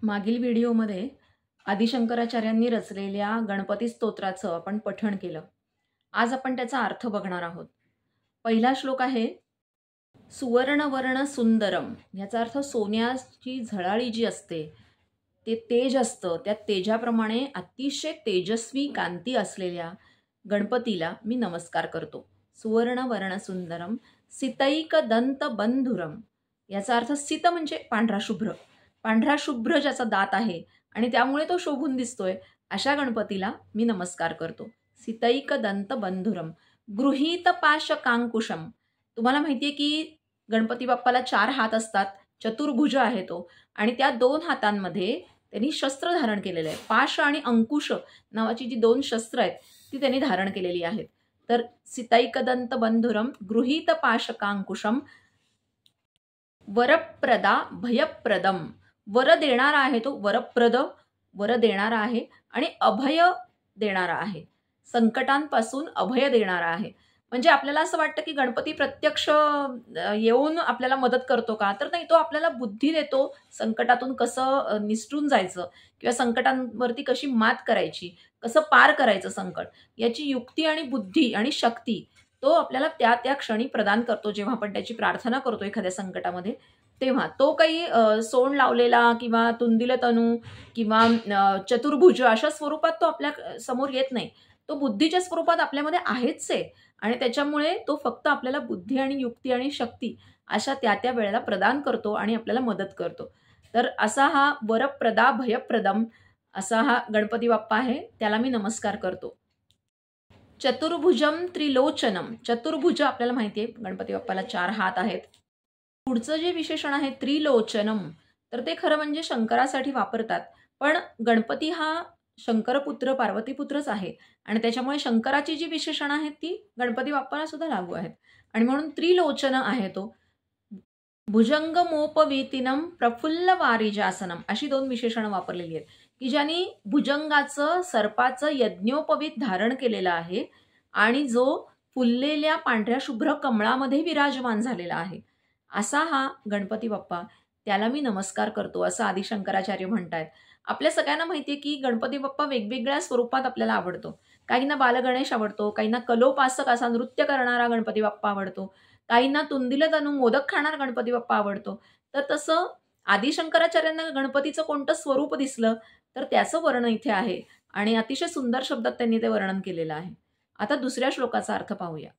मागील व्हिडिओमध्ये आदिशंकराचार्यांनी रचलेल्या गणपती स्तोत्राचं आपण पठण केलं. आज आपण त्याचा अर्थ बघणार आहोत. पहिला श्लोक आहे सुवर्णवर्ण सुंदरम. याचा अर्थ सोन्याची झळाळी जी असते ते तेज असतं, त्या तेजाप्रमाणे अतिशय तेजस्वी कांती असलेल्या गणपतीला मी नमस्कार करतो. सुवर्णवर्ण सुंदरम सितैक दंत बंधुरम. याचा अर्थ सित म्हणजे पांढरा शुभ्र, पांढरा शुभ्र ज्याचा दात आहे आणि त्यामुळे तो शोभून दिसतोय, अशा गणपतीला मी नमस्कार करतो. सितैक दंत बंधुरम गृहीत पाशकांकुशम. तुम्हाला माहिती आहे की गणपती बाप्पाला 4 हात असतात, चतुर्भुज आहे तो, आणि त्या 2 हातांमध्ये त्यांनी शस्त्र धारण केलेलं आहे. पाश आणि अंकुश नावाची जी 2 शस्त्र आहेत ती त्यांनी धारण केलेली आहेत. तर सितैकदंत बंधुरम गृहीत पाशकांकुशम वरप्रदा भयप्रदम. वर देणारा आहे तो, वरप्रद, वर देणारा आहे आणि अभय देणारा आहे, संकटांपासून अभय देणारा आहे. म्हणजे आपल्याला असं वाटतं की गणपती प्रत्यक्ष येऊन आपल्याला मदत करतो का, तर नाही, तो आपल्याला बुद्धी देतो संकटातून कसं निसटून जायचं किंवा संकटांवरती कशी मात करायची, कसं पार करायचं संकट, याची युक्ती आणि बुद्धी आणि शक्ती तो आपल्याला त्या त्या क्षणी प्रदान करतो. जेव्हा आपण त्याची प्रार्थना करतो एखाद्या संकटामध्ये, तेव्हा तो काही सोंड लावलेला किंवा तुंदिल तनू किंवा चतुर्भुज अशा स्वरूपात तो आपल्या समोर येत नाही. तो बुद्धीच्या स्वरूपात आपल्यामध्ये आहेच आहे आणि त्याच्यामुळे तो फक्त आपल्याला बुद्धी आणि युक्ती आणि शक्ती अशा त्या त्या वेळेला प्रदान करतो आणि आपल्याला मदत करतो. तर असा हा वरप्रदा भयप्रदम असा हा गणपती बाप्पा आहे, त्याला मी नमस्कार करतो. चतुर्भुजम त्रिलोचनम. चतुर्भुज आपल्याला माहिती आहे, गणपती बाप्पाला 4 हात आहेत. पुढचं जे विशेषण आहे त्रिलोचनम, तर ते खरं म्हणजे शंकरासाठी वापरतात, पण गणपती हा शंकरपुत्र पार्वतीपुत्रच आहे आणि त्याच्यामुळे शंकराची जी विशेषणं आहेत ती गणपती बाप्पाला सुद्धा लागू आहेत आणि म्हणून त्रिलोचन आहे तो. भुजंगमोपवीतिनम प्रफुल्ल वारिजासनम अशी 2 विशेषणं वापरलेली आहेत की ज्यांनी भुजंगाचं सर्पाचं यज्ञोपवीत धारण केलेलं आहे आणि जो फुललेल्या पांढऱ्या शुभ्र कमळामध्ये विराजमान झालेला आहे, असा हा गणपती बाप्पा, त्याला मी नमस्कार करतो, असं आदिशंकराचार्य म्हणतायत. आपल्या सगळ्यांना माहिती आहे की गणपती बाप्पा वेगवेगळ्या स्वरूपात आपल्याला आवडतो. काहींना बालगणेश आवडतो, काहींना कलोपासक असा नृत्य करणारा गणपती बाप्पा आवडतो, काहींना तुंदिल तनू मोदक खाणारा गणपती बाप्पा आवडतो. तर तसं आदिशंकराचार्यांना गणपतीचं कोणतं स्वरूप दिसलं तर त्याचं वर्णन इथे आहे आणि अतिशय सुंदर शब्दात त्यांनी ते वर्णन केलेलं आहे. आता दुसऱ्या श्लोकाचा अर्थ पाहूया.